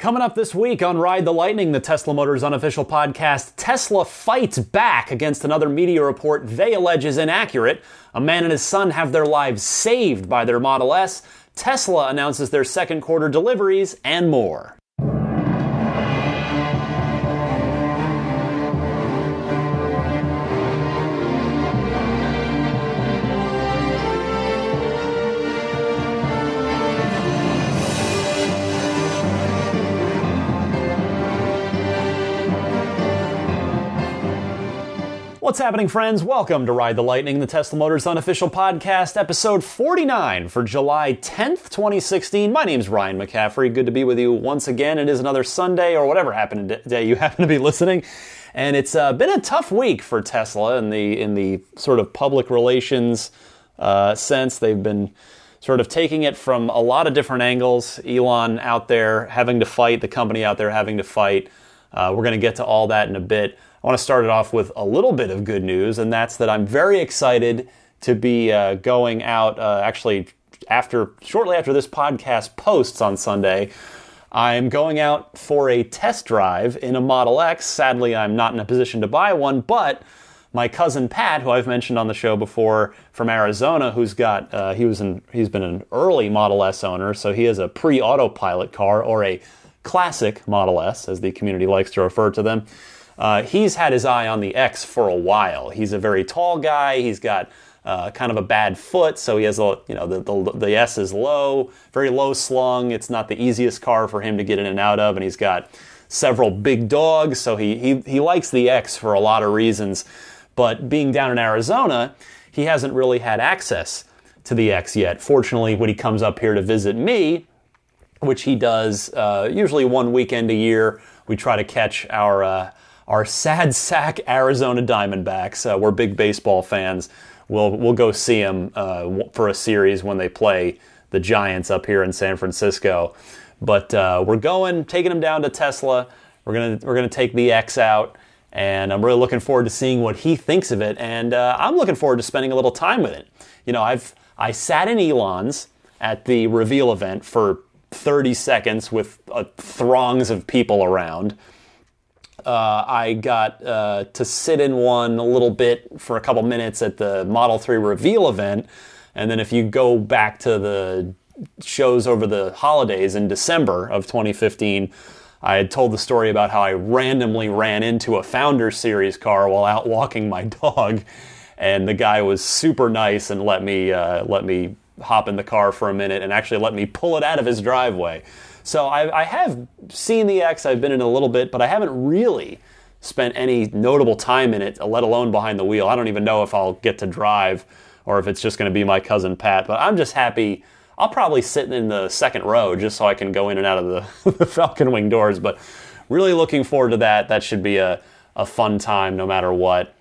Coming up this week on Ride the Lightning, the Tesla Motors unofficial podcast, Tesla fights back against another media report they allege is inaccurate. A man and his son have their lives saved by their Model S. Tesla announces their second quarter deliveries, and more. What's happening, friends? Welcome to Ride the Lightning, the Tesla Motors unofficial podcast, episode 49 for July 10th, 2016. My name's Ryan McCaffrey. Good to be with you once again. It is another Sunday, or whatever day you happen to be listening. And it's been a tough week for Tesla in the sort of public relations sense. They've been sort of taking it from a lot of different angles. Elon out there having to fight, the company out there having to fight. We're going to get to all that in a bit. I want to start it off with a little bit of good news, and that's that I'm very excited to be going out shortly after this podcast posts on Sunday. I'm going out for a test drive in a Model X. Sadly, I'm not in a position to buy one, but my cousin Pat, who I've mentioned on the show before, from Arizona, he's been an early Model S owner, so he has a pre-autopilot car, or a classic Model S, as the community likes to refer to them. He's had his eye on the X for a while. He's a very tall guy. He's got kind of a bad foot, so he has the S is low, very low slung. It's not the easiest car for him to get in and out of, and he's got several big dogs, so he likes the X for a lot of reasons. But being down in Arizona, he hasn't really had access to the X yet. Fortunately, when he comes up here to visit me, which he does usually one weekend a year, we try to catch our sad sack Arizona Diamondbacks. We're big baseball fans. We'll go see them for a series when they play the Giants up here in San Francisco. But we're taking them down to Tesla. We're gonna take the X out, and I'm really looking forward to seeing what he thinks of it. And I'm looking forward to spending a little time with it. You know, I sat in Elon's at the reveal event for 30 seconds with throngs of people around. I got to sit in one a little bit for a couple minutes at the Model 3 reveal event. And then if you go back to the shows over the holidays in December of 2015, I had told the story about how I randomly ran into a Founder Series car while out walking my dog. And the guy was super nice and let me hop in the car for a minute and actually let me pull it out of his driveway. So I have seen the X, I've been in a little bit, but I haven't really spent any notable time in it, let alone behind the wheel. I don't even know if I'll get to drive or if it's just going to be my cousin Pat, but I'm just happy. I'll probably sit in the second row just so I can go in and out of the Falcon Wing doors, but really looking forward to that. That should be a fun time no matter what.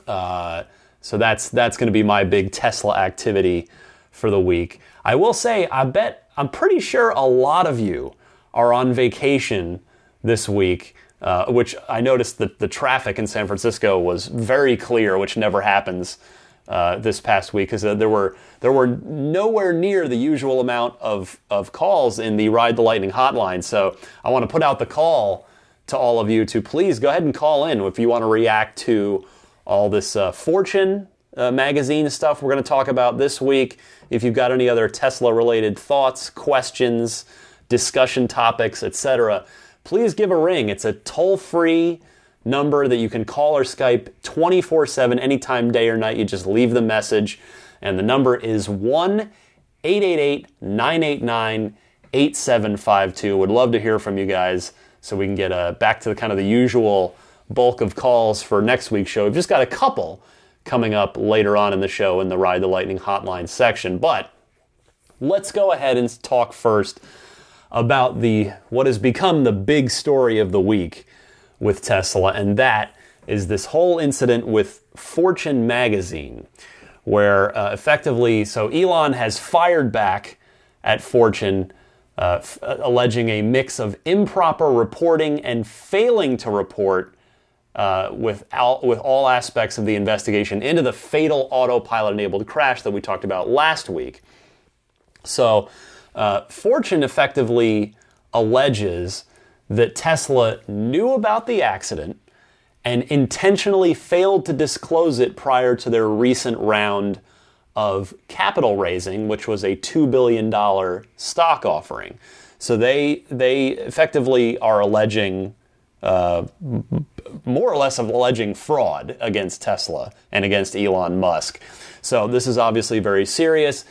So that's going to be my big Tesla activity for the week. I will say, I'm pretty sure a lot of you are on vacation this week, which I noticed that the traffic in San Francisco was very clear, which never happens this past week, because there were nowhere near the usual amount of calls in the Ride the Lightning hotline. So I want to put out the call to all of you to please go ahead and call in if you want to react to all this Fortune magazine stuff we're going to talk about this week. If you've got any other Tesla-related thoughts, questions, discussion topics, etc., please give a ring. It's a toll-free number that you can call or Skype 24/7, anytime, day or night. You just leave the message, and the number is 1-888-989-8752. Would love to hear from you guys so we can get back to kind of the usual bulk of calls for next week's show. We've just got a couple coming up later on in the show in the Ride the Lightning hotline section. But let's go ahead and talk first about what has become the big story of the week with Tesla, and that is this whole incident with Fortune magazine, where effectively, so Elon has fired back at Fortune, alleging a mix of improper reporting and failing to report with all aspects of the investigation into the fatal autopilot-enabled crash that we talked about last week. So Fortune effectively alleges that Tesla knew about the accident and intentionally failed to disclose it prior to their recent round of capital raising, which was a $2 billion stock offering. So they effectively are alleging, more or less alleging fraud against Tesla and against Elon Musk. So this is obviously very serious.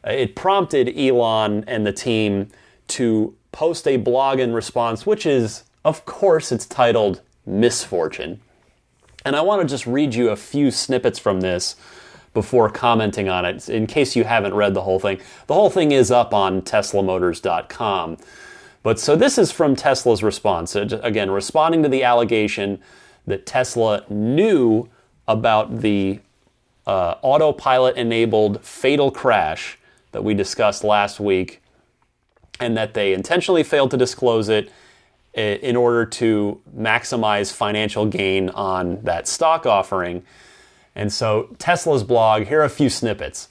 It prompted Elon and the team to post a blog in response, which is, of course, it's titled Misfortune. And I want to just read you a few snippets from this before commenting on it, in case you haven't read the whole thing. The whole thing is up on teslamotors.com. But so this is from Tesla's response. Again, responding to the allegation that Tesla knew about the autopilot-enabled fatal crash that we discussed last week, and that they intentionally failed to disclose it in order to maximize financial gain on that stock offering. And so Tesla's blog, here are a few snippets.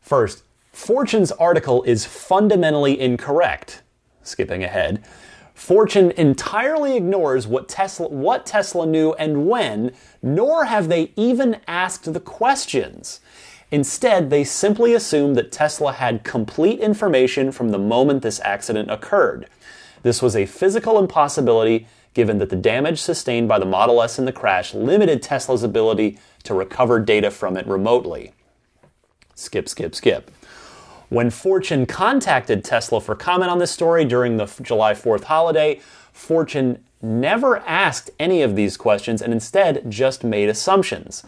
First, Fortune's article is fundamentally incorrect. Skipping ahead. Fortune entirely ignores what Tesla knew and when, nor have they even asked the questions. Instead, they simply assumed that Tesla had complete information from the moment this accident occurred. This was a physical impossibility given that the damage sustained by the Model S in the crash limited Tesla's ability to recover data from it remotely. Skip, skip, skip. When Fortune contacted Tesla for comment on this story during the July 4th holiday, Fortune never asked any of these questions and instead just made assumptions.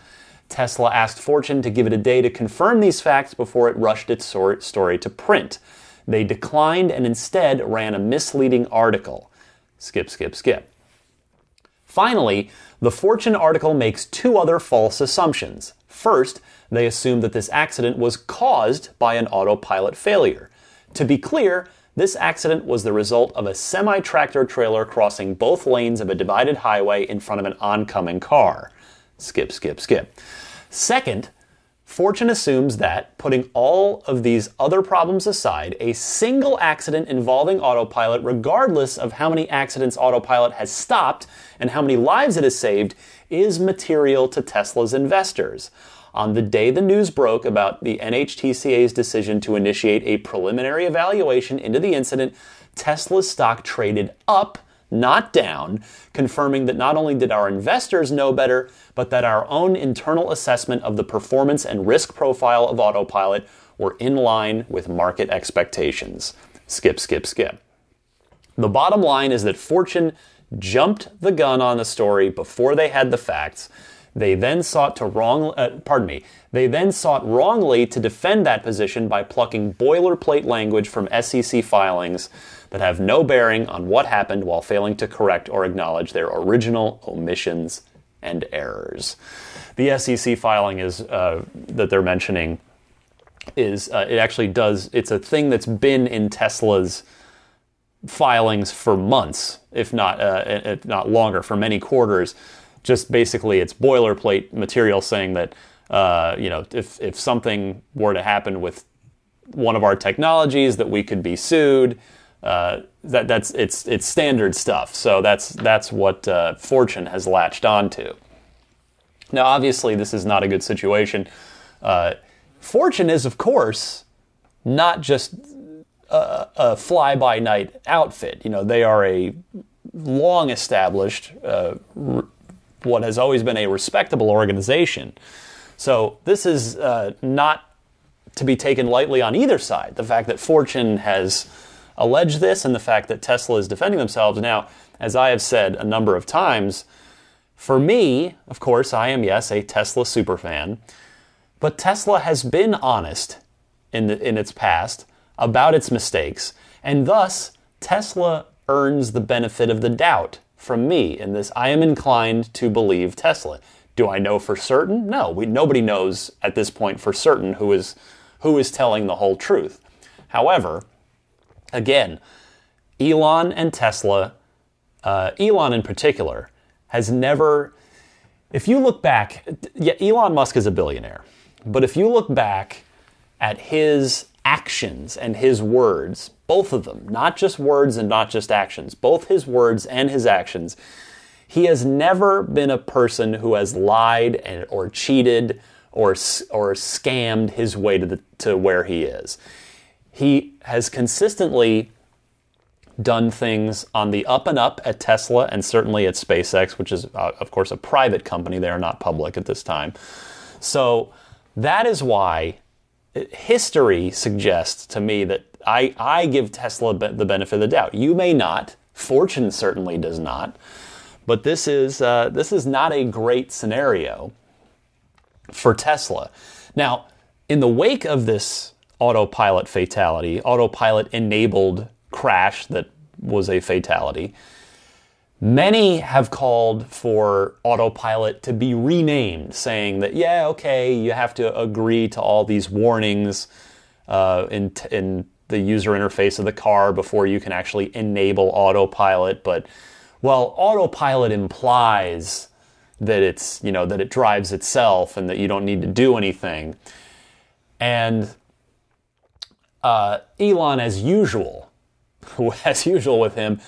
Tesla asked Fortune to give it a day to confirm these facts before it rushed its story to print. They declined and instead ran a misleading article. Skip, skip, skip. Finally, the Fortune article makes two other false assumptions. First, they assumed that this accident was caused by an autopilot failure. To be clear, this accident was the result of a semi-tractor trailer crossing both lanes of a divided highway in front of an oncoming car. Skip, skip, skip. Second, Fortune assumes that, putting all of these other problems aside, a single accident involving autopilot, regardless of how many accidents autopilot has stopped and how many lives it has saved, is material to Tesla's investors. On the day the news broke about the NHTSA's decision to initiate a preliminary evaluation into the incident, Tesla's stock traded up, not down, confirming that not only did our investors know better, but that our own internal assessment of the performance and risk profile of autopilot were in line with market expectations. Skip, skip, skip. The bottom line is that Fortune jumped the gun on the story before they had the facts. They then sought wrongly to defend that position by plucking boilerplate language from SEC filings that have no bearing on what happened while failing to correct or acknowledge their original omissions and errors. The SEC filing is that they're mentioning is it's a thing that's been in Tesla's filings for months, if not longer, for many quarters. Just basically, it's boilerplate material saying that if something were to happen with one of our technologies, that we could be sued. It's standard stuff. So that's what Fortune has latched onto. Now, obviously, this is not a good situation. Fortune is, of course, not just a fly-by-night outfit. They are a long-established, what has always been a respectable organization. So this is not to be taken lightly on either side. The fact that Fortune has alleged this and the fact that Tesla is defending themselves. Now, as I have said a number of times, for me, of course, I am, yes, a Tesla superfan, but Tesla has been honest in its past about its mistakes, and thus Tesla earns the benefit of the doubt from me in this. I am inclined to believe Tesla. Do I know for certain? No, nobody knows at this point for certain who is telling the whole truth. However, again, Elon and Tesla, Elon in particular, has never, if you look back, Elon Musk is a billionaire, but if you look back at his actions and his words, both of them, not just words and not just actions, both his words and his actions, he has never been a person who has lied or cheated or scammed his way to where he is. He has consistently done things on the up and up at Tesla and certainly at SpaceX, which is, of course, a private company. They are not public at this time. So that is why history suggests to me that I give Tesla the benefit of the doubt. You may not. Fortune certainly does not. But this is not a great scenario for Tesla. Now, in the wake of this autopilot fatality, autopilot-enabled crash that was a fatality, many have called for autopilot to be renamed, saying that, yeah, okay, you have to agree to all these warnings in the user interface of the car before you can actually enable autopilot. But, well, autopilot implies that it's, that it drives itself and that you don't need to do anything. And Elon, as usual with him,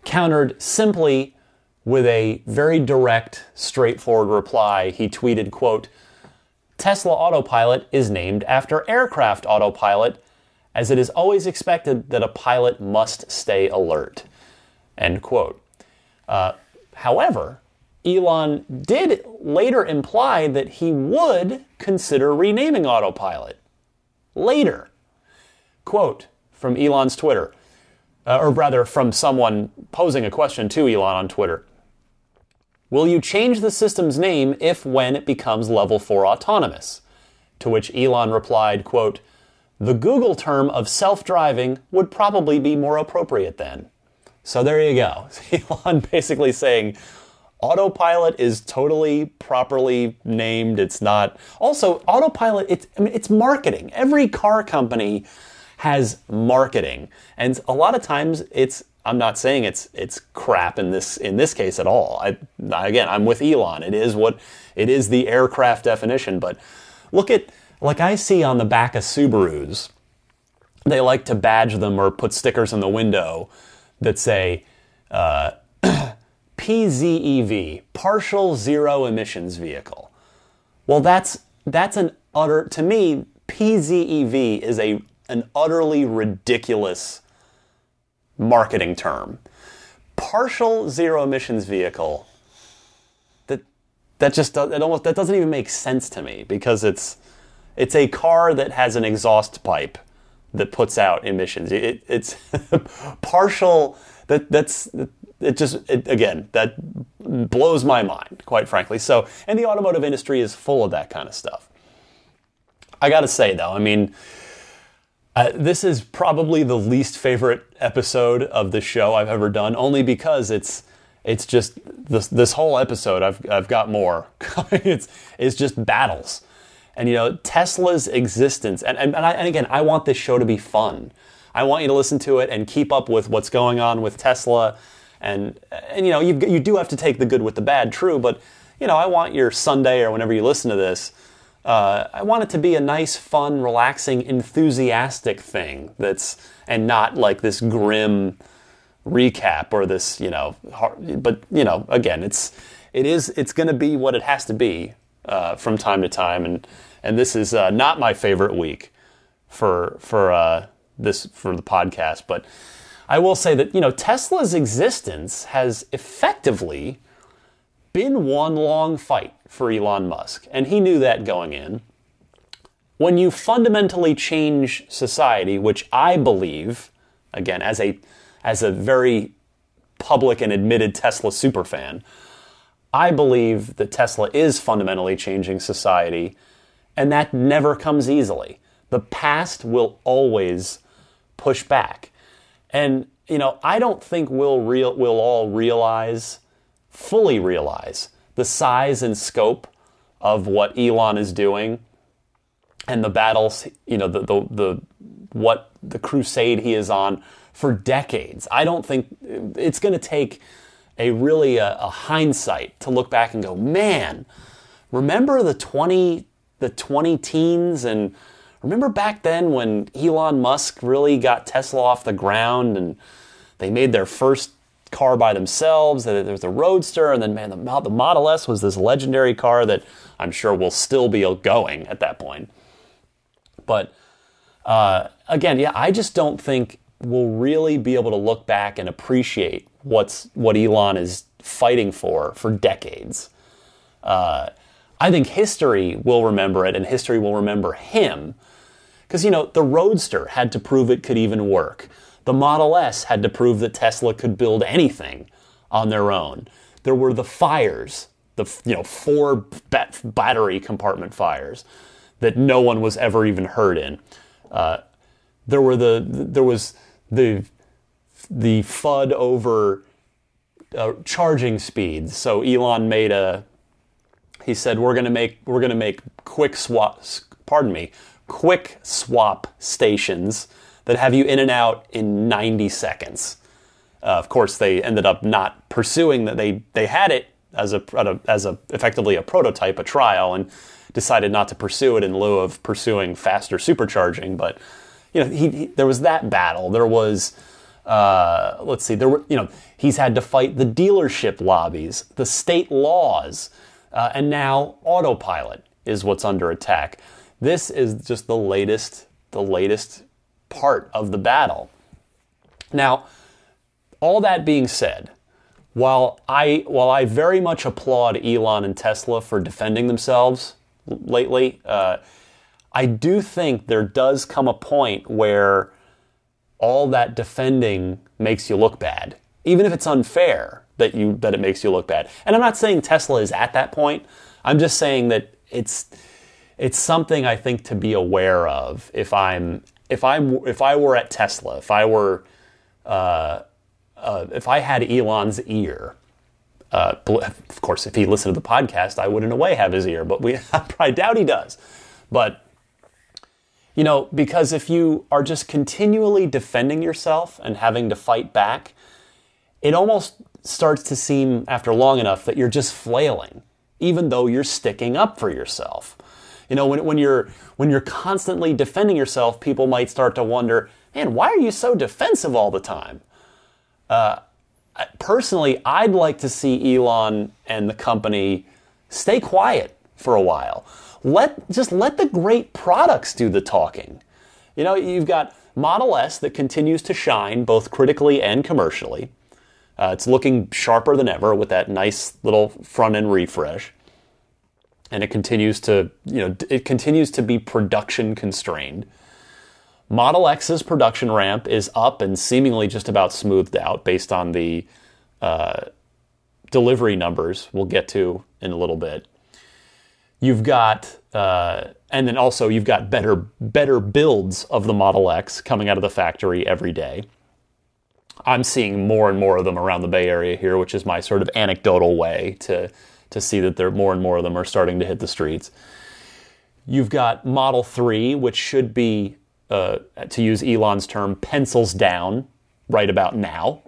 countered simply with a very direct, straightforward reply. He tweeted, quote, "Tesla Autopilot is named after aircraft autopilot, as it is always expected that a pilot must stay alert." End quote. However, Elon did later imply that he would consider renaming autopilot. Later. Quote from Elon's Twitter, or rather from someone posing a question to Elon on Twitter. "Will you change the system's name when it becomes level 4 autonomous?" To which Elon replied, quote, "The Google term of self-driving would probably be more appropriate then." So there you go. Elon basically saying autopilot is totally properly named. It's not. Also, autopilot, it's marketing. Every car company has marketing. And a lot of times I'm not saying it's crap in this case at all. I'm with Elon. It is the aircraft definition. But look at, like I see on the back of Subarus, they like to badge them or put stickers in the window that say PZEV, partial zero emissions vehicle. Well, that's an utter, to me, PZEV is an utterly ridiculous marketing term. Partial zero emissions vehicle, that doesn't even make sense to me, because it's a car that has an exhaust pipe that puts out emissions. It's partial. That blows my mind, quite frankly. So, and the automotive industry is full of that kind of stuff. I got to say though, this is probably the least favorite episode of the show I've ever done, only because it's just this whole episode. I've got more. it's just battles. And Tesla's existence, and again, I want this show to be fun. I want you to listen to it and keep up with what's going on with Tesla, and you do have to take the good with the bad, true. But I want your Sunday or whenever you listen to this, I want it to be a nice, fun, relaxing, enthusiastic thing and not like this grim recap or this But again, it's going to be what it has to be from time to time, and this is not my favorite week for the podcast. But I will say that Tesla's existence has effectively been one long fight for Elon Musk, and he knew that going in. When you fundamentally change society, which I believe, again, as a very public and admitted Tesla superfan, I believe that Tesla is fundamentally changing society, and that never comes easily. The past will always push back. And, I don't think we'll all fully realize the size and scope of what Elon is doing and the battles, the crusade he is on for decades. I don't think it's going to take a hindsight to look back and go, man, remember the 20 teens, and Remember back then when Elon Musk really got Tesla off the ground and they made their first car by themselves? There was the Roadster, and then, man, the Model S was this legendary car that I'm sure will still be going at that point. But again, yeah, I just don't think we'll really be able to look back and appreciate what Elon is fighting for decades. I think history will remember it, and history will remember him. Because, the Roadster had to prove it could even work. The Model S had to prove that Tesla could build anything on their own. There were the fires, the 4 battery compartment fires that no one was ever even hurt in. There was the FUD over charging speeds. So Elon he said we're going to make quick swap stations that have you in and out in 90 seconds. Of course, they ended up not pursuing that. They had it as effectively a prototype, a trial, and decided not to pursue it in lieu of pursuing faster supercharging. But there was that battle. There was he's had to fight the dealership lobbies, the state laws, and now autopilot is what's under attack. This is just the latest part of the battle. Now, all that being said, while I very much applaud Elon and Tesla for defending themselves lately, I do think there does come a point where all that defending makes you look bad, even if it's unfair that it makes you look bad. And I'm not saying Tesla is at that point. I'm just saying that it's something I think to be aware of. If I were at Tesla, if I had Elon's ear, of course, if he listened to the podcast, I would in a way have his ear, but I doubt he does. But because if you are just continually defending yourself and having to fight back, it almost starts to seem after long enough that you're just flailing, even though you're sticking up for yourself. When you're constantly defending yourself, people might start to wonder, man, why are you so defensive all the time? Personally, I'd like to see Elon and the company stay quiet for a while. Let the great products do the talking. You've got Model S that continues to shine both critically and commercially. It's looking sharper than ever with that nice little front end refresh. And it continues to be production constrained. Model X's production ramp is up and seemingly just about smoothed out based on the delivery numbers we'll get to in a little bit. You've got, and then also you've got better builds of the Model X coming out of the factory every day. I'm seeing more and more of them around the Bay Area here, which is my sort of anecdotal way to see that more and more of them are starting to hit the streets. You've got Model 3, which should be, to use Elon's term, pencils down right about now.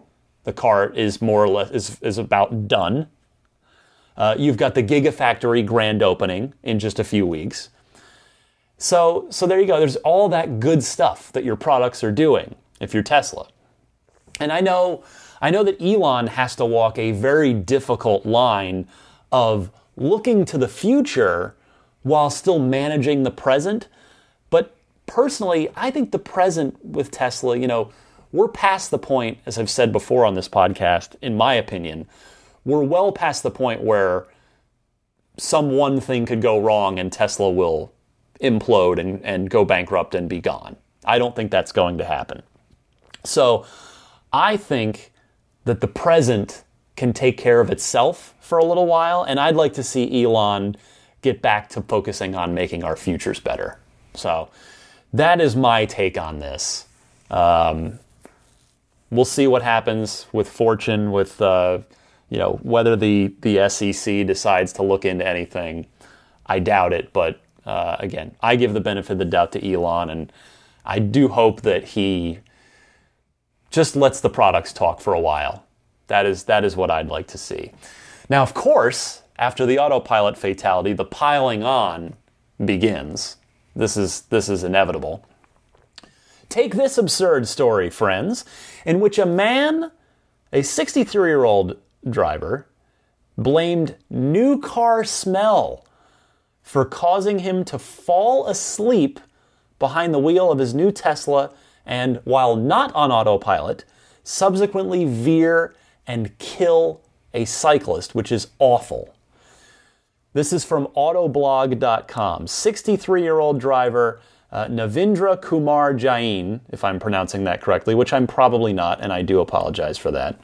The car is more or less is about done. You've got the Gigafactory grand opening in just a few weeks. So there you go. There's all that good stuff that your products are doing if you're Tesla. And I know that Elon has to walk a very difficult line of looking to the future while still managing the present. But personally, I think the present with Tesla, we're past the point, as I've said before on this podcast, in my opinion, we're well past the point where some one thing could go wrong and Tesla will implode and go bankrupt and be gone. I don't think that's going to happen. So I think that the present can take care of itself for a little while, and I'd like to see Elon get back to focusing on making our futures better. So that is my take on this. We'll see what happens with Fortune, with whether the SEC decides to look into anything. I doubt it, but again, I give the benefit of the doubt to Elon, and I do hope that he just lets the products talk for a while. That is what I'd like to see. Now, of course, after the autopilot fatality, the piling on begins. This is inevitable. Take this absurd story, friends, in which a 63-year-old driver, blamed new car smell for causing him to fall asleep behind the wheel of his new Tesla and, while not on autopilot, subsequently veer and kill a cyclist, which is awful. This is from autoblog.com. 63-year-old driver Navindra Kumar Jain, if I'm pronouncing that correctly, which I'm probably not, and I do apologize for that,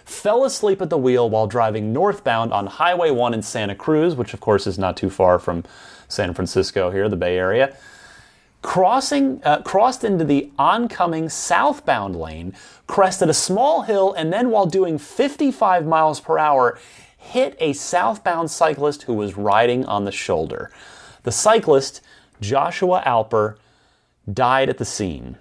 fell asleep at the wheel while driving northbound on Highway 1 in Santa Cruz, which of course is not too far from San Francisco here, the Bay Area. Crossed into the oncoming southbound lane, crested a small hill, and then while doing 55 miles per hour, hit a southbound cyclist who was riding on the shoulder. The cyclist, Joshua Alper, died at the scene.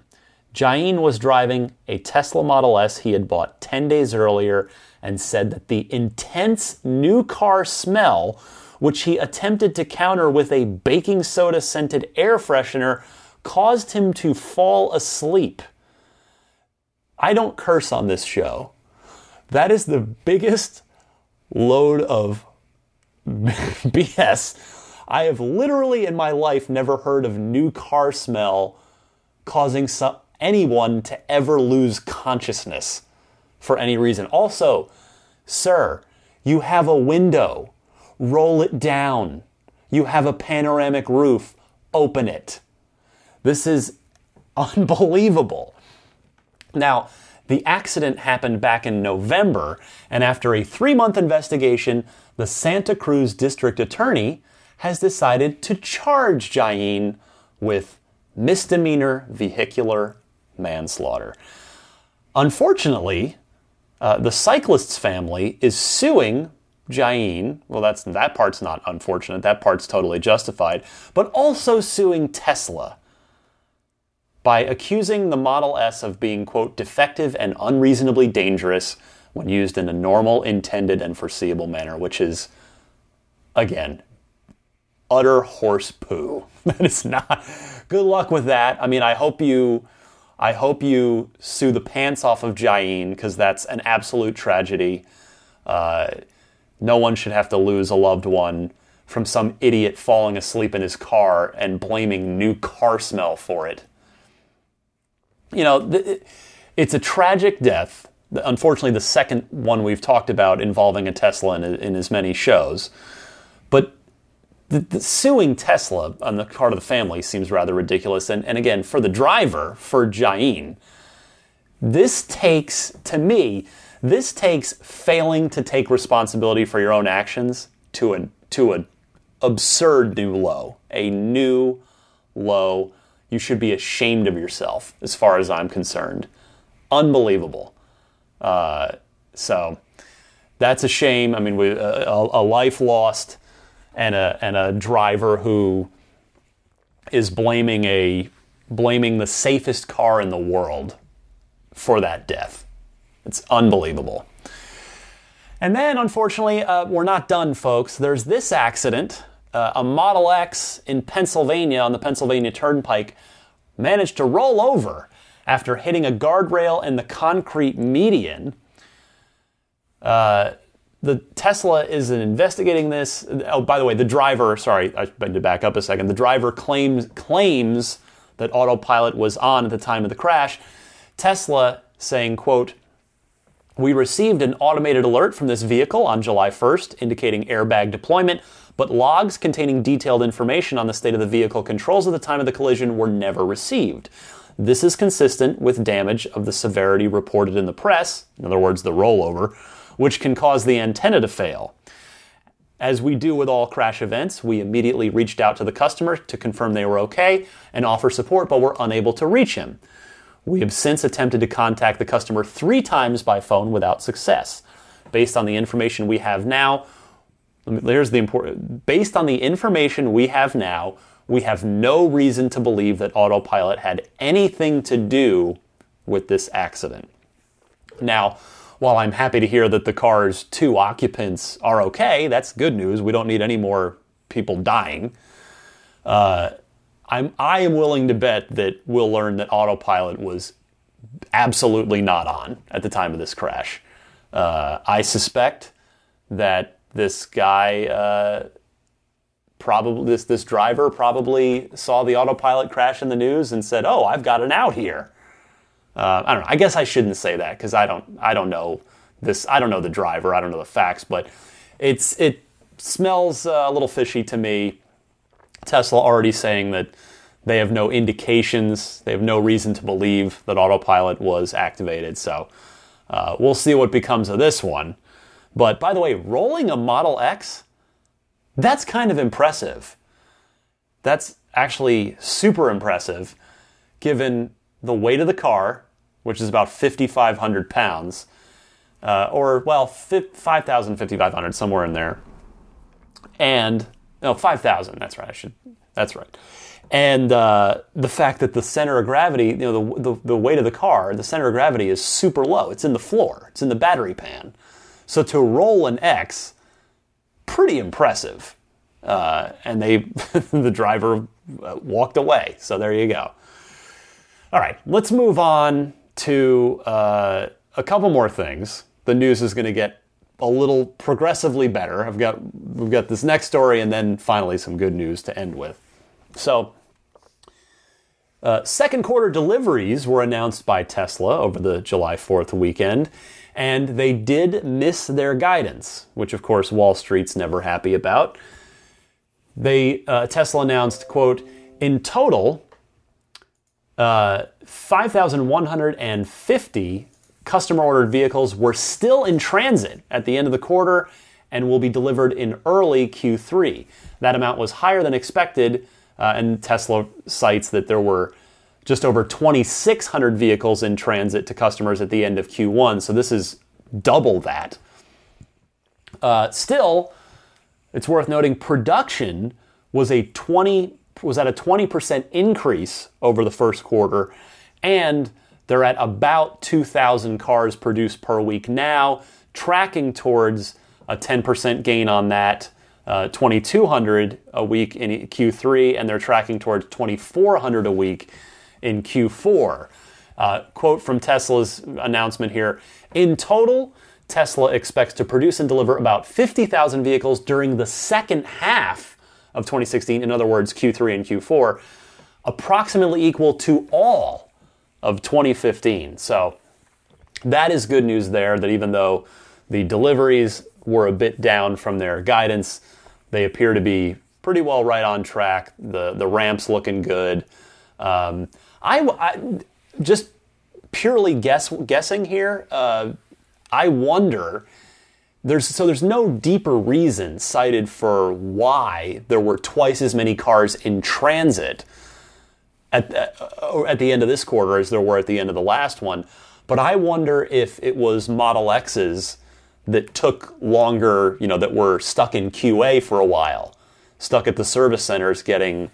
Jain was driving a Tesla Model S he had bought 10 days earlier and said that the intense new car smell, which he attempted to counter with a baking soda scented air freshener, caused him to fall asleep. I don't curse on this show. That is the biggest load of BS. I have literally in my life never heard of new car smell causing anyone to ever lose consciousness for any reason. Also, sir, you have a window. Roll it down. You have a panoramic roof. Open it. This is unbelievable. Now, the accident happened back in November, and after a 3-month investigation, the Santa Cruz District Attorney has decided to charge Jain with misdemeanor vehicular manslaughter. Unfortunately, the cyclist's family is suing Jain. Well, that part's not unfortunate. That part's totally justified. But also suing Tesla by accusing the Model S of being, quote, defective and unreasonably dangerous when used in a normal, intended, and foreseeable manner, which is, again, utter horse poo. That is not... Good luck with that. I mean, I hope you sue the pants off of Jain, because that's an absolute tragedy. No one should have to lose a loved one from some idiot falling asleep in his car and blaming new car smell for it. You know, it's a tragic death. Unfortunately, the second one we've talked about involving a Tesla in as many shows. But the suing Tesla on the part of the family seems rather ridiculous. And again, for the driver, for Jain, this takes failing to take responsibility for your own actions to an absurd new low. A new low. You should be ashamed of yourself, as far as I'm concerned. Unbelievable. So that's a shame. I mean, a life lost, and a driver who is blaming the safest car in the world for that death. It's unbelievable. And then, unfortunately, we're not done, folks. There's this accident. A Model X in Pennsylvania on the Pennsylvania Turnpike managed to roll over after hitting a guardrail and the concrete median. The Tesla is investigating this. Oh, by the way, the driver, sorry, I had to back up a second. The driver claims that autopilot was on at the time of the crash. Tesla saying, quote, "We received an automated alert from this vehicle on July 1st indicating airbag deployment, but logs containing detailed information on the state of the vehicle controls at the time of the collision were never received. This is consistent with damage of the severity reported in the press," in other words, the rollover, "which can cause the antenna to fail. As we do with all crash events, we immediately reached out to the customer to confirm they were okay and offer support, but were unable to reach him. We have since attempted to contact the customer 3 times by phone without success. Based on the information we have now, based on the information we have now, we have no reason to believe that autopilot had anything to do with this accident." Now, while I'm happy to hear that the car's 2 occupants are okay, that's good news. We don't need any more people dying. I am willing to bet that we'll learn that autopilot was absolutely not on at the time of this crash. I suspect that this guy, this driver probably saw the autopilot crash in the news and said, "Oh, I've got an out here." I don't know. I guess I shouldn't say that because I don't know this. I don't know the driver. I don't know the facts, but it smells a little fishy to me. Tesla already saying that they have no indications, they have no reason to believe that autopilot was activated. So we'll see what becomes of this one. But by the way, rolling a Model X, that's kind of impressive. That's actually super impressive given the weight of the car, which is about 5,500 pounds, 5,000, 5,500, somewhere in there. And, no, 5,000, that's right, that's right. And the fact that the center of gravity, the weight of the car, the center of gravity is super low. It's in the floor. It's in the battery pan. So to roll an X, pretty impressive. And the driver walked away. So there you go. All right, let's move on to a couple more things. The news is going to get a little progressively better. We've got this next story and then finally some good news to end with. So, second quarter deliveries were announced by Tesla over the July 4th weekend, and they did miss their guidance, which of course Wall Street's never happy about. Tesla announced, quote, in total, 5,150 customer-ordered vehicles were still in transit at the end of the quarter and will be delivered in early Q3. That amount was higher than expected, and Tesla cites that there were just over 2,600 vehicles in transit to customers at the end of Q1, so this is double that. Still, it's worth noting production was at a 20% increase over the first quarter, and they're at about 2,000 cars produced per week now, tracking towards a 10% gain on that, 2,200 a week in Q3, and they're tracking towards 2,400 a week in Q4. Quote from Tesla's announcement here, in total, Tesla expects to produce and deliver about 50,000 vehicles during the second half of 2016, in other words, Q3 and Q4, approximately equal to all of 2015. So that is good news there, that even though the deliveries were a bit down from their guidance, they appear to be pretty well right on track. The ramp's looking good. I just purely guessing here, I wonder, there's no deeper reason cited for why there were twice as many cars in transit at the end of this quarter as there were at the end of the last one. But I wonder if it was Model X's that took longer, that were stuck in QA for a while, stuck at the service centers getting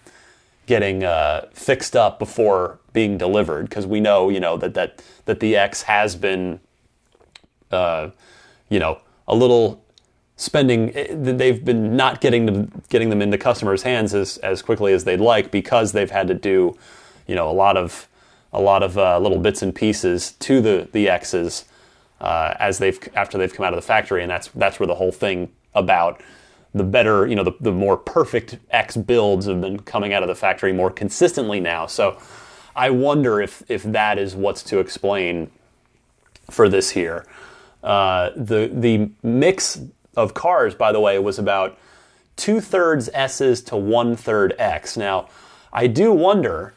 fixed up before being delivered, because we know, that the X has been, a little spending. They've been not getting them into customers' hands as quickly as they'd like, because they've had to do, a lot of little bits and pieces to the X's after they've come out of the factory, and that's where the whole thing about the better, the more perfect X builds have been coming out of the factory more consistently now. So I wonder if that is what's to explain for this here. The mix of cars, by the way, was about 2/3 S's to 1/3 X. Now, I do wonder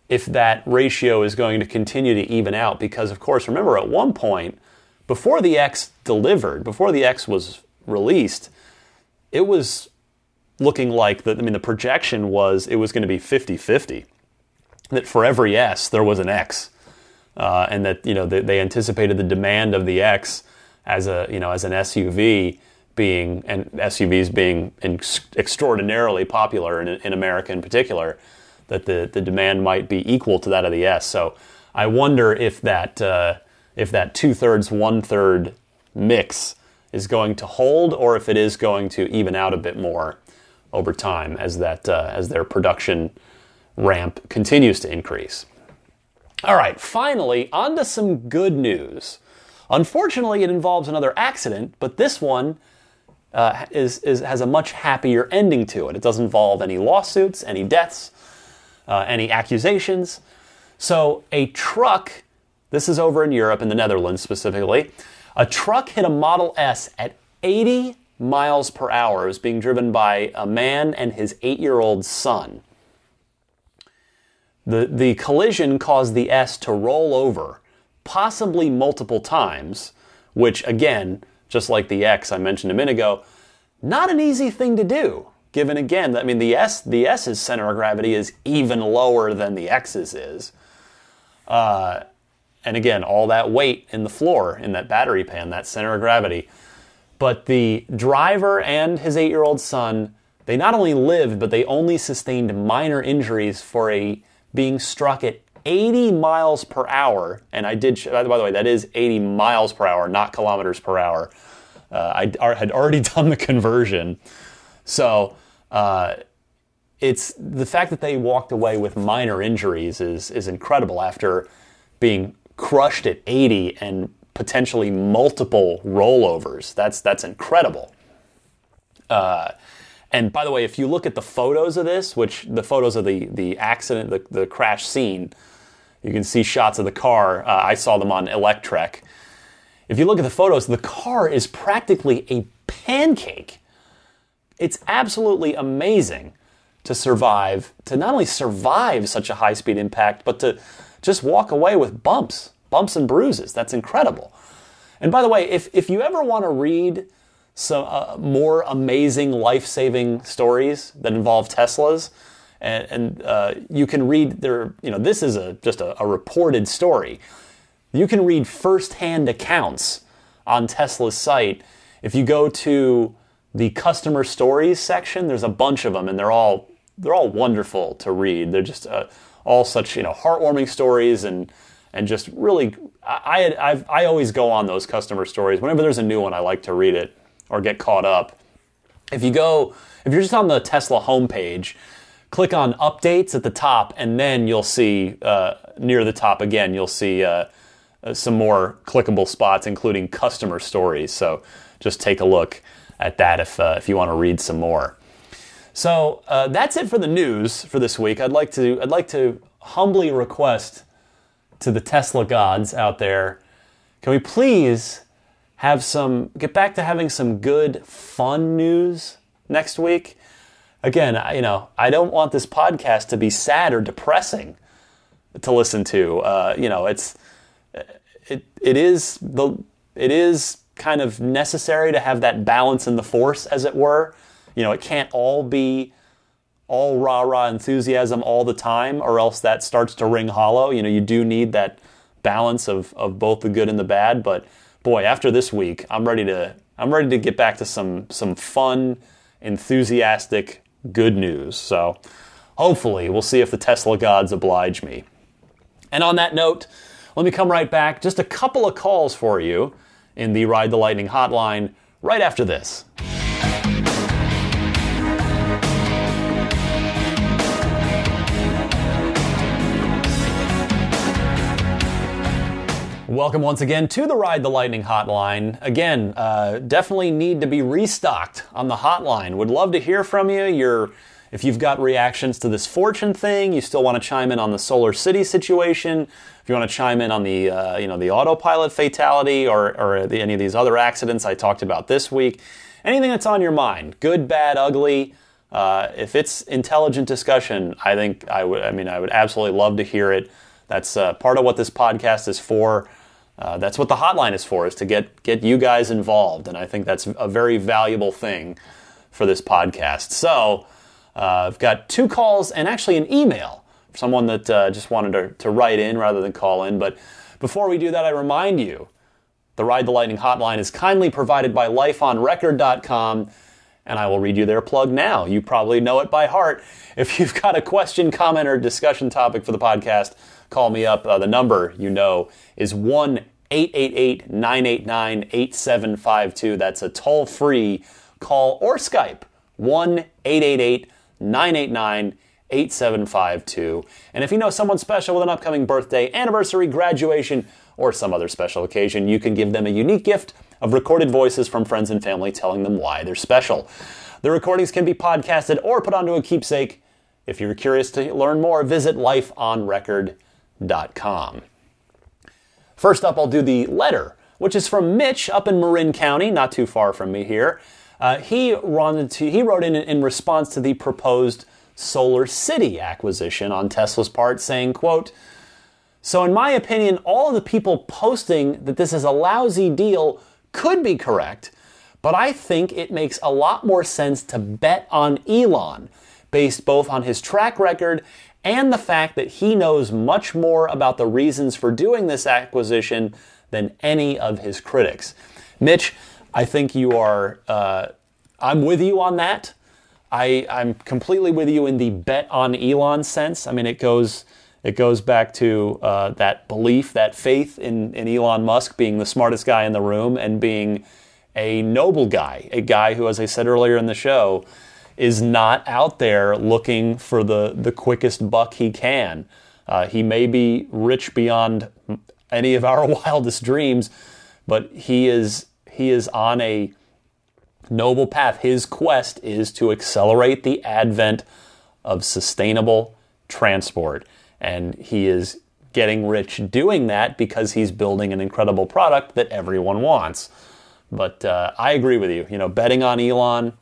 if that ratio is going to continue to even out, because, of course, remember, at one point, before the X delivered, before the X was released, it was looking like the projection was it was going to be 50-50, that for every S there was an X, and that they anticipated the demand of the X as an SUV being, and SUVs being extraordinarily popular in America in particular, that the demand might be equal to that of the S. So I wonder if that 2/3, 1/3 mix is going to hold, or if it is going to even out a bit more over time as their production ramp continues to increase. All right, finally, on to some good news. Unfortunately, it involves another accident, but this one has a much happier ending to it. It doesn't involve any lawsuits, any deaths, any accusations. So a truck, this is over in Europe, in the Netherlands specifically, a truck hit a Model S at 80 miles per hour. It was being driven by a man and his 8-year-old son. The collision caused the S to roll over, possibly multiple times, which again, just like the X I mentioned a minute ago, not an easy thing to do, given again, I mean the S's center of gravity is even lower than the X's is. And again, all that weight in the floor, in that battery pan, that center of gravity. But the driver and his 8-year-old son, they not only lived, but they only sustained minor injuries for being struck at 80 miles per hour. And I did, by the way, that is 80 miles per hour, not kilometers per hour. I had already done the conversion. So it's the fact that they walked away with minor injuries is incredible after being crushed at 80 and potentially multiple rollovers. That's incredible. And by the way, if you look at the photos of this, which the photos of the accident, the crash scene, you can see shots of the car. I saw them on Electrek. If you look at the photos, the car is practically a pancake. It's absolutely amazing to not only survive such a high-speed impact, but to just walk away with bumps and bruises. That's incredible. And by the way, if you ever want to read some more amazing life-saving stories that involve Teslas, and you can read this is just a reported story. You can read first-hand accounts on Tesla's site. If you go to the customer stories section, there's a bunch of them, and they're all wonderful to read. They're just all such heartwarming stories and just really. I always go on those customer stories whenever there's a new one. I like to read it or get caught up. If you're just on the Tesla homepage, click on updates at the top, and then you'll see near the top again, you'll see some more clickable spots, including customer stories. So just take a look at that if you want to read some more. So that's it for the news for this week. I'd like to humbly request to the Tesla gods out there, can we please get back to having some good, fun news next week? Again, I don't want this podcast to be sad or depressing to listen to. It is kind of necessary to have that balance in the force, as it were. It can't all be all rah-rah enthusiasm all the time, or else that starts to ring hollow. You do need that balance of both the good and the bad. But boy, after this week, I'm ready to get back to some fun, enthusiastic, good news. So hopefully we'll see if the Tesla gods oblige me. And on that note, let me come right back. Just a couple of calls for you in the Ride the Lightning hotline right after this. Welcome once again to the Ride the Lightning hotline. Again, definitely need to be restocked on the hotline. Would love to hear from you. If you've got reactions to this Fortune thing, you still want to chime in on the Solar City situation, if you want to chime in on the the autopilot fatality or any of these other accidents I talked about this week, anything that's on your mind, good, bad, ugly. If it's intelligent discussion, I would absolutely love to hear it. That's part of what this podcast is for. That's what the hotline is for, is to get you guys involved. And I think that's a very valuable thing for this podcast. So I've got 2 calls and actually an email for someone that just wanted to write in rather than call in. But before we do that, I remind you, the Ride the Lightning hotline is kindly provided by lifeonrecord.com. And I will read you their plug now. You probably know it by heart. If you've got a question, comment, or discussion topic for the podcast, call me up. The number, is 1-888-989-8752. That's a toll-free call or Skype 1-888-989-8752. And if you know someone special with an upcoming birthday, anniversary, graduation, or some other special occasion, you can give them a unique gift of recorded voices from friends and family telling them why they're special. The recordings can be podcasted or put onto a keepsake. If you're curious to learn more, visit lifeonrecord.com. First up, I'll do the letter, which is from Mitch up in Marin County, not too far from me here. He wrote in response to the proposed Solar City acquisition on Tesla's part, saying, quote, "So in my opinion, all of the people posting that this is a lousy deal could be correct, but I think it makes a lot more sense to bet on Elon, based both on his track record and the fact that he knows much more about the reasons for doing this acquisition than any of his critics." Mitch, I think you are, I'm with you on that. I'm completely with you in the bet on Elon sense. I mean, it goes back to that belief, that faith in Elon Musk being the smartest guy in the room and being a noble guy, a guy who, as I said earlier in the show, is not out there looking for the quickest buck he can. He may be rich beyond any of our wildest dreams, but he is on a noble path. His quest is to accelerate the advent of sustainable transport, and he is getting rich doing that because he's building an incredible product that everyone wants. But I agree with you. You know, betting on Elon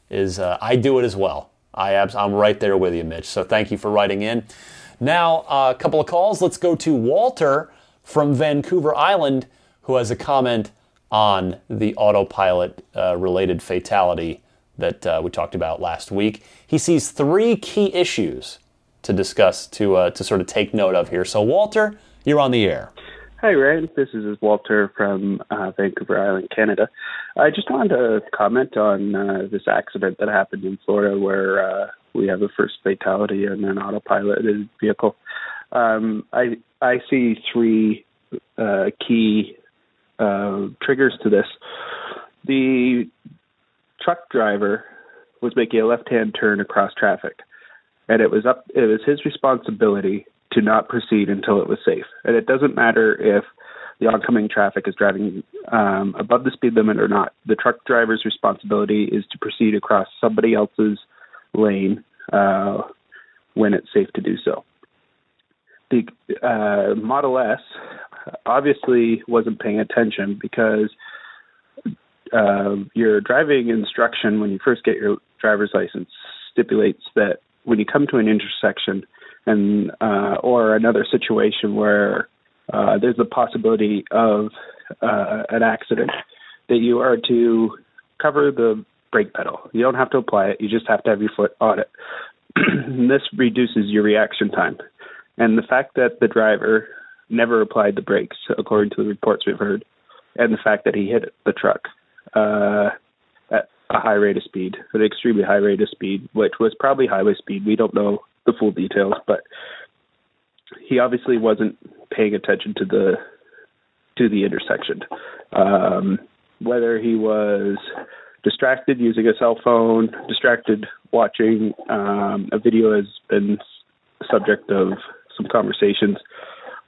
is, I do it as well. I'm right there with you, Mitch. So thank you for writing in. Now, a couple of calls. Let's go to Walter from Vancouver Island, who has a comment on the autopilot related fatality that we talked about last week. He sees 3 key issues to discuss, to sort of take note of here. So Walter, you're on the air. Hi, Ryan. This is Walter from Vancouver Island, Canada. I just wanted to comment on this accident that happened in Florida where we have a first fatality in an autopiloted vehicle. I see 3 key triggers to this. The truck driver was making a left-hand turn across traffic, and it was his responsibility to not proceed until it was safe. And it doesn't matter if the oncoming traffic is driving above the speed limit or not. The truck driver's responsibility is to proceed across somebody else's lane when it's safe to do so. The Model S obviously wasn't paying attention because your driving instruction when you first get your driver's license stipulates that when you come to an intersection and or another situation where there's the possibility of an accident, that you are to cover the brake pedal. You don't have to apply it. You just have to have your foot on it. This reduces your reaction time. And the fact that the driver never applied the brakes, according to the reports we've heard, and the fact that he hit the truck at a high rate of speed, an extremely high rate of speed, which was probably highway speed. We don't know the full details, but he obviously wasn't paying attention to the intersection. Whether he was distracted using a cell phone, distracted watching a video has been subject of some conversations.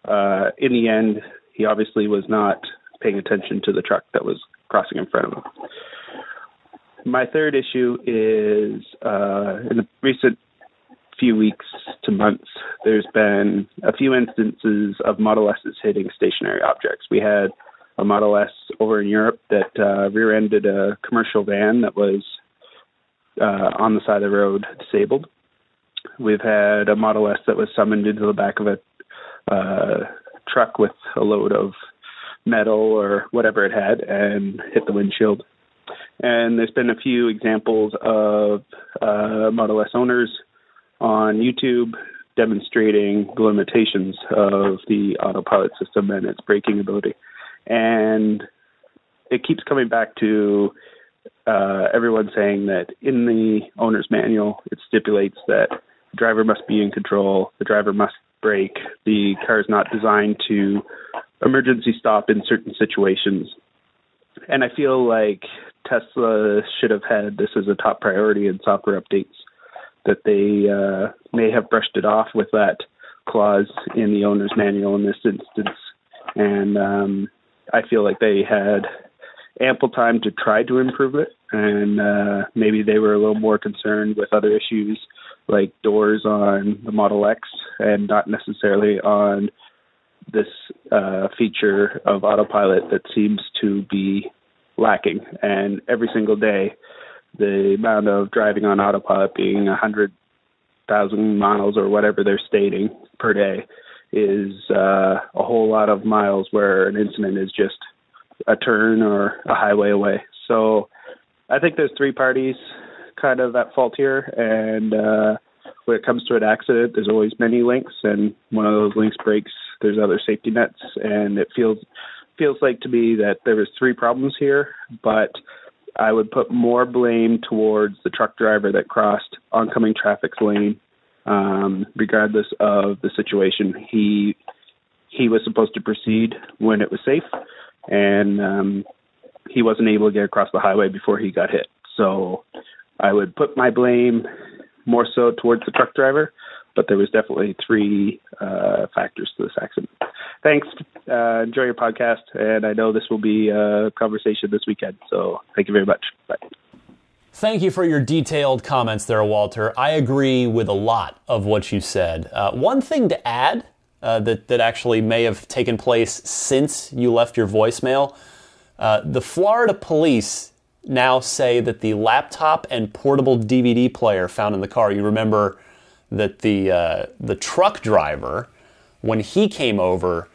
In the end, he obviously was not paying attention to the truck that was crossing in front of him. My third issue is in the recent few weeks to months, there's been a few instances of Model S's hitting stationary objects. We had a Model S over in Europe that rear-ended a commercial van that was on the side of the road disabled. We've had a Model S that was summoned into the back of a truck with a load of metal or whatever it had and hit the windshield. And there's been a few examples of Model S owners on YouTube demonstrating the limitations of the autopilot system and its braking ability. And it keeps coming back to everyone saying that in the owner's manual, it stipulates that the driver must be in control, the driver must brake, the car is not designed to emergency stop in certain situations. And I feel like Tesla should have had this as a top priority in software updates, that they may have brushed it off with that clause in the owner's manual in this instance. And I feel like they had ample time to try to improve it, and maybe they were a little more concerned with other issues like doors on the Model X and not necessarily on this feature of autopilot that seems to be lacking. And every single day, the amount of driving on autopilot being 100,000 miles or whatever they're stating per day is a whole lot of miles where an incident is just a turn or a highway away. So I think there's three parties kind of at fault here, and when it comes to an accident, there's always many links, and one of those links breaks, there's other safety nets, and it feels like to me that there was three problems here, but I would put more blame towards the truck driver that crossed oncoming traffic's lane, regardless of the situation. He was supposed to proceed when it was safe, and he wasn't able to get across the highway before he got hit. So I would put my blame more so towards the truck driver, but there was definitely three factors to this accident. Thanks. Enjoy your podcast, and I know this will be a conversation this weekend, so thank you very much. Bye. Thank you for your detailed comments there, Walter. I agree with a lot of what you said. One thing to add that actually may have taken place since you left your voicemail, the Florida police now say that the laptop and portable DVD player found in the car, you remember that the truck driver, when he came over,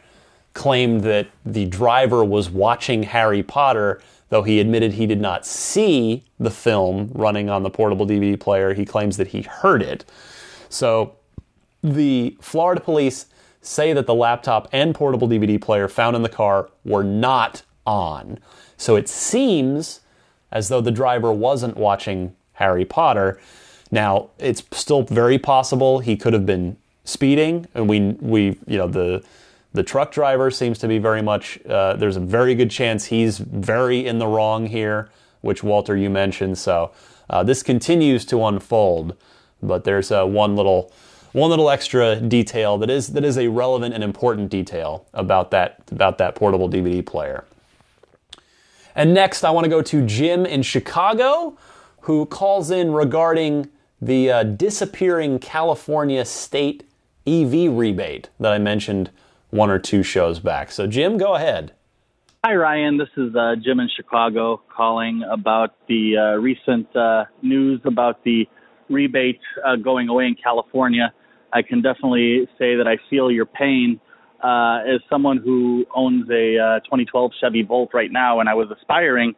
claimed that the driver was watching Harry Potter, though he admitted he did not see the film running on the portable DVD player. He claims that he heard it. So the Florida police say that the laptop and portable DVD player found in the car were not on. So it seems as though the driver wasn't watching Harry Potter. Now, it's still very possible he could have been speeding, and the truck driver seems to be very much, there's a very good chance he's very in the wrong here, which, Walter, you mentioned. So this continues to unfold, but there's one little extra detail that is a relevant and important detail about that portable DVD player. And next, I want to go to Jim in Chicago, who calls in regarding the disappearing California state EV rebate that I mentioned one or two shows back. So, Jim, go ahead. Hi, Ryan. This is Jim in Chicago calling about the recent news about the rebate going away in California. I can definitely say that I feel your pain. As someone who owns a 2012 Chevy Volt right now, and I was aspiring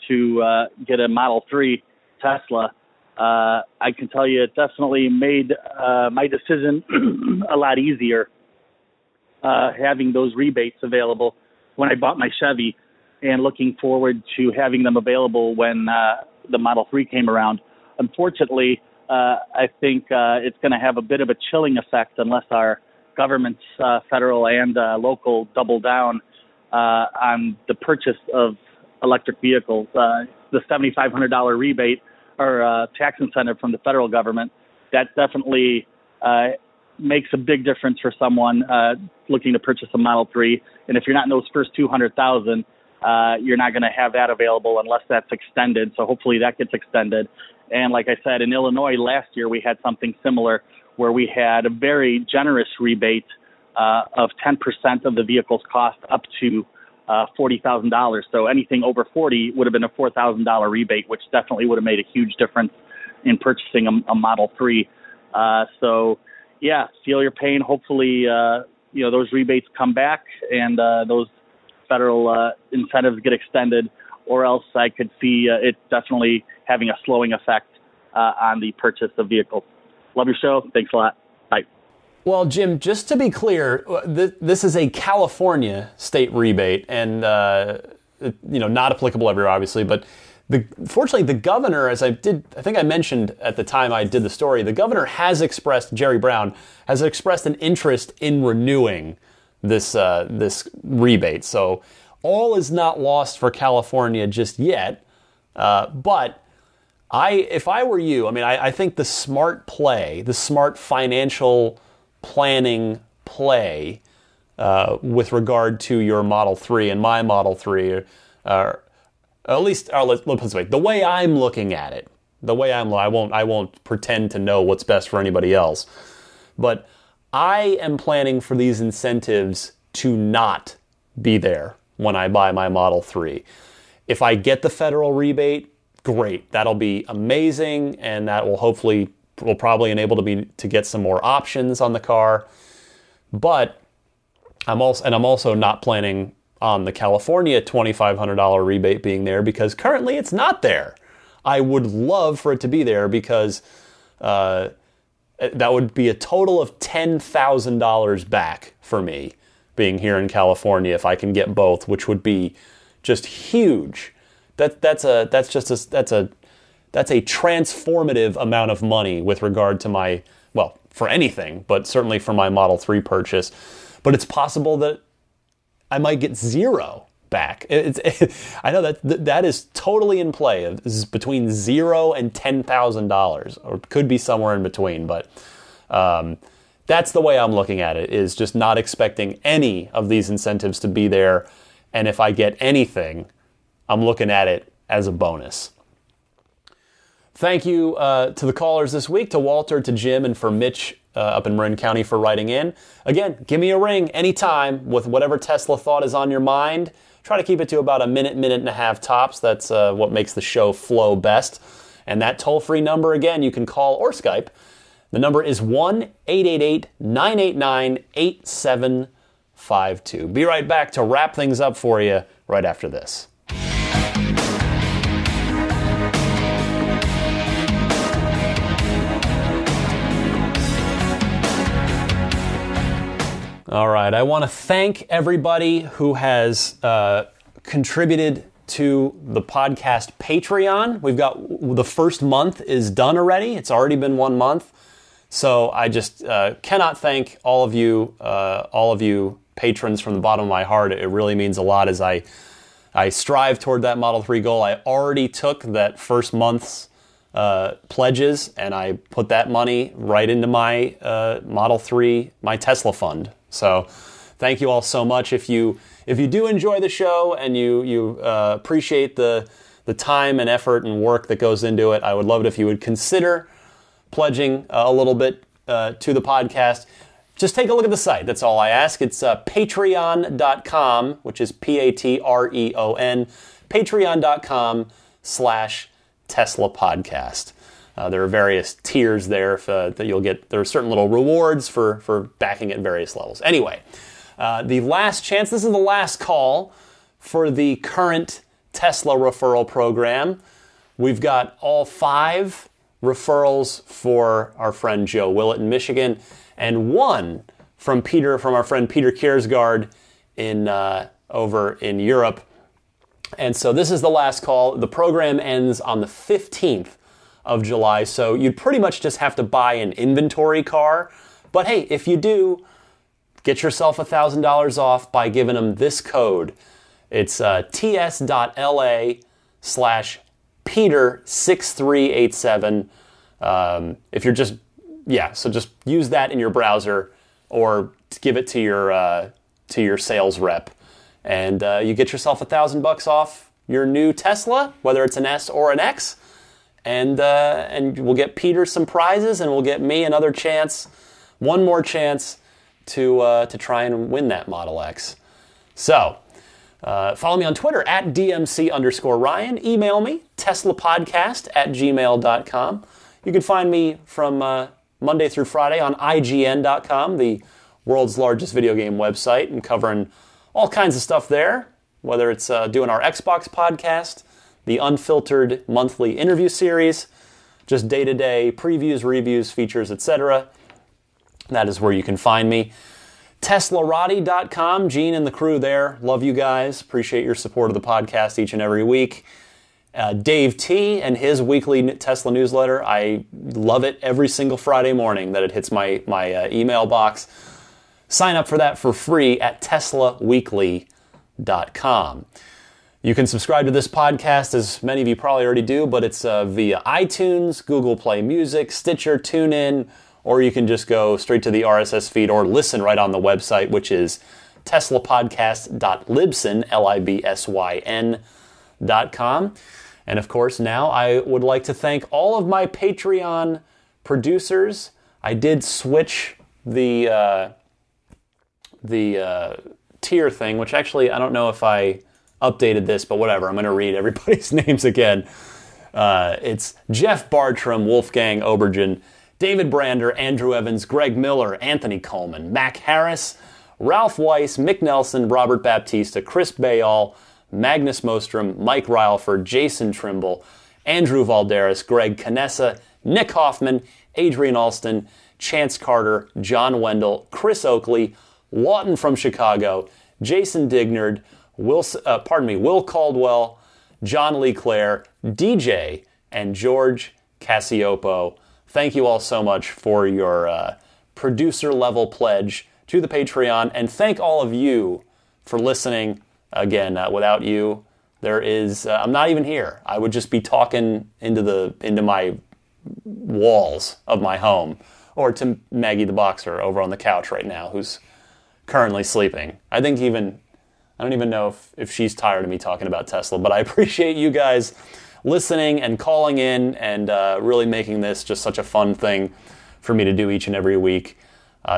to get a Model 3 Tesla, I can tell you it definitely made my decision a lot easier, having those rebates available when I bought my Chevy, and looking forward to having them available when the Model 3 came around. Unfortunately, I think it's going to have a bit of a chilling effect unless our governments, federal and local, double down on the purchase of electric vehicles. The $7,500 rebate or tax incentive from the federal government, that definitely makes a big difference for someone looking to purchase a Model 3. And if you're not in those first 200,000, you're not going to have that available unless that's extended. So hopefully that gets extended. And like I said, in Illinois last year, we had something similar where we had a very generous rebate of 10% of the vehicle's cost up to $40,000. So anything over 40 would have been a $4,000 rebate, which definitely would have made a huge difference in purchasing a Model 3. So, yeah, feel your pain. Hopefully, those rebates come back and those federal incentives get extended, or else I could see it definitely having a slowing effect on the purchase of vehicles. Love your show. Thanks a lot. Bye. Well, Jim, just to be clear, this is a California state rebate, and not applicable everywhere, obviously. But fortunately, the governor, I think I mentioned at the time I did the story, the governor has expressed, Jerry Brown has expressed an interest in renewing this rebate. So all is not lost for California just yet. But if I were you, I think the smart play, the smart financial planning play with regard to your Model 3 and my Model 3, at least, let's put it this way, the way I'm looking at it, I won't pretend to know what's best for anybody else, but I am planning for these incentives to not be there when I buy my Model 3. If I get the federal rebate, great. That'll be amazing, and that will probably enable me to get some more options on the car. But I'm also not planning on the California $2,500 rebate being there, because currently it's not there. I would love for it to be there, because that would be a total of $10,000 back for me being here in California if I can get both, which would be just huge. That's a transformative amount of money with regard to for anything, but certainly for my Model 3 purchase. But it's possible that I might get zero back. I know that is totally in play. This is between $0 and $10,000, or could be somewhere in between. But that's the way I'm looking at it, is just not expecting any of these incentives to be there. And if I get anything, I'm looking at it as a bonus. Thank you to the callers this week, to Walter, to Jim, and for Mitch up in Marin County for writing in. Again, give me a ring anytime with whatever Tesla thought is on your mind. Try to keep it to about a minute and a half tops. That's what makes the show flow best. And that toll-free number, again, you can call or Skype. The number is 1-888-989-8752. Be right back to wrap things up for you right after this. All right, I want to thank everybody who has contributed to the podcast Patreon. We've got the first month is done already. It's already been 1 month. So I just cannot thank all of you patrons from the bottom of my heart. It really means a lot as I strive toward that Model 3 goal. I already took that first month's pledges, and I put that money right into my Model 3, my Tesla fund. So thank you all so much. If you do enjoy the show and you appreciate the time and effort and work that goes into it, I would love it if you would consider pledging a little bit to the podcast. Just take a look at the site. That's all I ask. It's patreon.com, which is Patreon, patreon.com/Tesla podcast. There are various tiers there that you'll get. There are certain little rewards for backing at various levels. Anyway, the last chance, this is the last call for the current Tesla referral program. We've got all 5 referrals for our friend Joe Willett in Michigan, and 1 from our friend Peter Kiersgaard over in Europe. And so this is the last call. The program ends on the 15th of July, so you'd pretty much just have to buy an inventory car. But hey, if you do, get yourself $1,000 off by giving them this code. It's ts.la/Peter6387. If you're so just use that in your browser or give it to your sales rep, and you get yourself $1,000 off your new Tesla, whether it's an S or an X. And we'll get Peter some prizes, and we'll get me one more chance to try and win that Model X. So, follow me on Twitter at DMC_Ryan. Email me, teslapodcast@gmail.com. You can find me from Monday through Friday on IGN.com, the world's largest video game website, and covering all kinds of stuff there, whether it's doing our Xbox podcast, the Unfiltered monthly interview series, just day-to-day previews, reviews, features, etc. That is where you can find me. TeslaRotty.com, Gene and the crew there. Love you guys. Appreciate your support of the podcast each and every week. Dave T. and his weekly Tesla newsletter. I love it every single Friday morning that it hits my email box. Sign up for that for free at TeslaWeekly.com. You can subscribe to this podcast, as many of you probably already do, but it's via iTunes, Google Play Music, Stitcher, TuneIn, or you can just go straight to the RSS feed or listen right on the website, which is teslapodcast.libsyn, LIBSYN.com. And of course, now I would like to thank all of my Patreon producers. I did switch the tier thing, which actually, I don't know if I updated this, but whatever. I'm going to read everybody's names again. It's Jeff Bartram, Wolfgang Obergen, David Brander, Andrew Evans, Greg Miller, Anthony Coleman, Mac Harris, Ralph Weiss, Mick Nelson, Robert Baptista, Chris Bayall, Magnus Mostrom, Mike Ryleford, Jason Trimble, Andrew Valderas, Greg Canessa, Nick Hoffman, Adrian Alston, Chance Carter, John Wendell, Chris Oakley, Lawton from Chicago, Jason Dignard, Will Caldwell, John Lee Clare, DJ, and George Cassiopo. Thank you all so much for your producer-level pledge to the Patreon, and thank all of you for listening. Again, without you, I'm not even here. I would just be talking into my walls of my home, or to Maggie the Boxer over on the couch right now, who's currently sleeping. I don't even know if she's tired of me talking about Tesla, but I appreciate you guys listening and calling in and really making this just such a fun thing for me to do each and every week.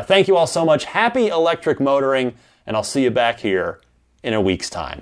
Thank you all so much. Happy electric motoring, and I'll see you back here in a week's time.